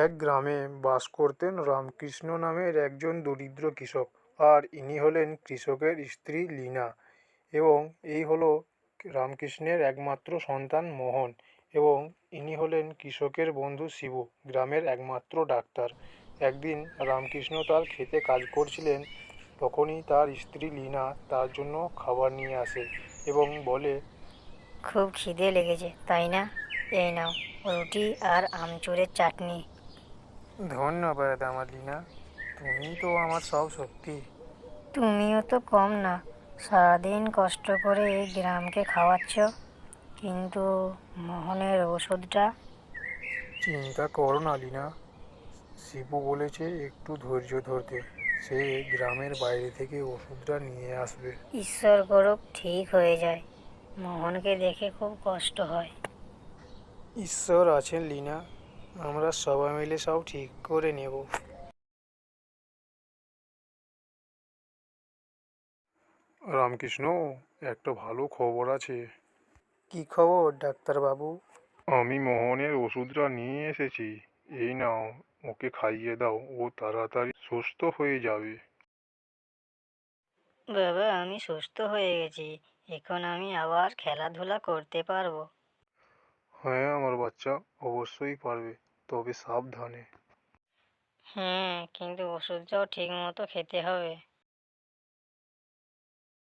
এক গ্রামে বাস করতেন রামকৃষ্ণ নামের একজন দরিদ্র কৃষক। আর ইনি হলেন কৃষকের স্ত্রী লীনা। এবং এই হলো রামকৃষ্ণের একমাত্র সন্তান মোহন। এবং ইনি হলেন কৃষকের বন্ধু শিবু, গ্রামের একমাত্র ডাক্তার। একদিন রামকৃষ্ণ তার ক্ষেতে কাজ করছিলেন। তখনই তার স্ত্রী লীনা তার জন্য খাবার নিয়ে আসে এবং বলে, খুব খিদে লেগেছে তাই না? এই নাও, রুটি আর আমচুরের চাটনি। ধন্যবাদ আমার লীনা, তুমি তো আমার সব শক্তি। তুমিও তো কম না, সারাদিন কষ্ট করে এই গ্রামকে খাওয়াচ্ছ। কিন্তু মোহনের ওষুধটা? চিন্তা করো না লীনা, শিবু বলেছে একটু ধৈর্য ধরতে। সে গ্রামের বাইরে থেকে ওষুধটা নিয়ে আসবে। ঈশ্বর করুক ঠিক হয়ে যায়। মোহনকে দেখে খুব কষ্ট হয়। ঈশ্বর আছেন লীনা, আমরা সবাই মিলে সব ঠিক করে নেব। রামকৃষ্ণ, একটা ভালো খবর আছে। কি খবর ডাক্তারবাবু? আমি মোহনের ওষুধটা নিয়ে এসেছি। এই নাও, ওকে খাইয়ে দাও, ও তাড়াতাড়ি সুস্থ হয়ে যাবে। বাবা, আমি সুস্থ হয়ে গেছি। এখন আমি আবার খেলাধুলা করতে পারবো। হ্যাঁ আমার বাচ্চা, অবশ্যই পারবে, তবে সাবধানে। কিন্তু ওষুধটাও ঠিক মতো খেতে হবে।